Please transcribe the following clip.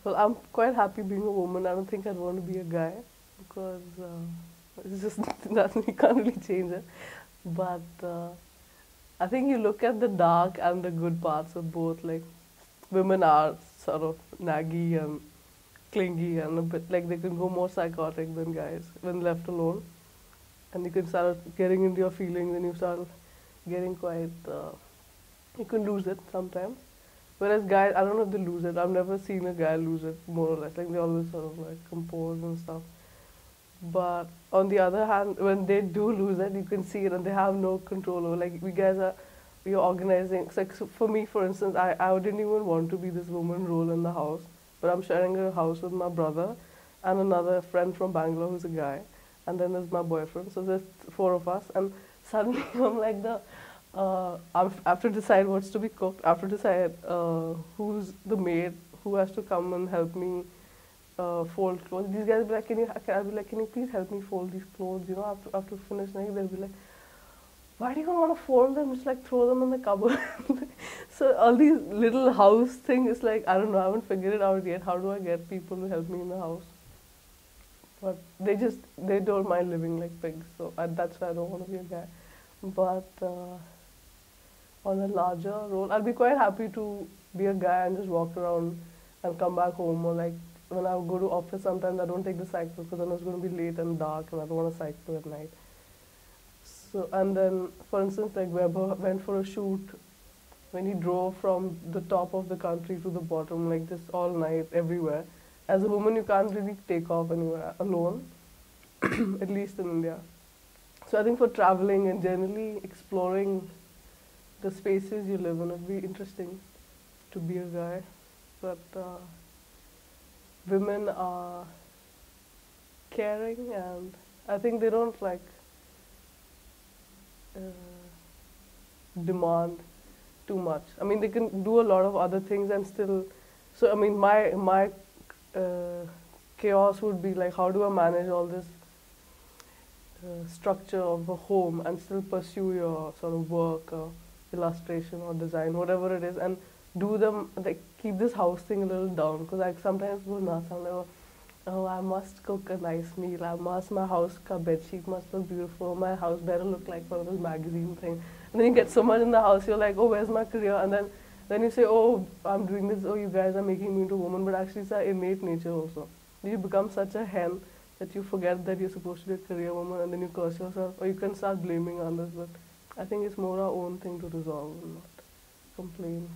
Well, I'm quite happy being a woman. I don't think I'd want to be a guy because it's just nothing. You can't really change it. But I think you look at the dark and the good parts of both. Like women are sort of naggy and clingy and a bit like they can go more psychotic than guys when left alone. And you can start getting into your feelings and you start getting quite. You can lose it sometimes. Whereas guys, I don't know if they lose it. I've never seen a guy lose it more or less. Like they always sort of like compose and stuff. But on the other hand, when they do lose it, you can see it and they have no control over. Like we guys are, you're organizing. It's like so for me, for instance, I didn't even want to be this woman role in the house, but I'm sharing a house with my brother and another friend from Bangalore who's a guy, and then there's my boyfriend. So there's four of us, and suddenly I'm like the. I have to decide what's to be cooked. I have to decide who's the maid, who has to come and help me fold clothes. These guys will be like, I'll be like, can you please help me fold these clothes? You know, after finish, they'll be like, why do you even want to fold them? Just like throw them in the cupboard. So all these little house things, like I don't know, I haven't figured it out yet. How do I get people to help me in the house? But they don't mind living like pigs. So that's why I don't want to be a guy. But on a larger role, I'll be quite happy to be a guy and just walk around and come back home. Or like when I go to office, sometimes I don't take the cycle because then it's going to be late and dark, and I don't want to cycle at night. So and then, for instance, like Weber went for a shoot when he drove from the top of the country to the bottom, like just all night everywhere. As a woman, you can't really take off anywhere alone, at least in India. So I think for traveling and generally exploring the spaces you live in, it'd be interesting to be a guy. But women are caring, and I think they don't like uh, demand too much. I mean, they can do a lot of other things and still. So I mean, my uh, chaos would be like, how do I manage all this structure of a home and still pursue your sort of work or illustration or design, whatever it is, and do them like keep this house thing a little down because I sometimes go nuts. I'm like, oh, I must cook a nice meal. I must my house ka bed sheet must look beautiful. My house better look like one of those magazine thing. And then you get so much in the house, you're like, oh, where's my career? And then you say, oh, I'm doing this. Oh, you guys are making me into a woman, but actually it's our innate nature also. You become such a hen that you forget that you're supposed to be a career woman, and then you curse yourself, or you can start blaming others. But I think it's more our own thing to resolve and not complain.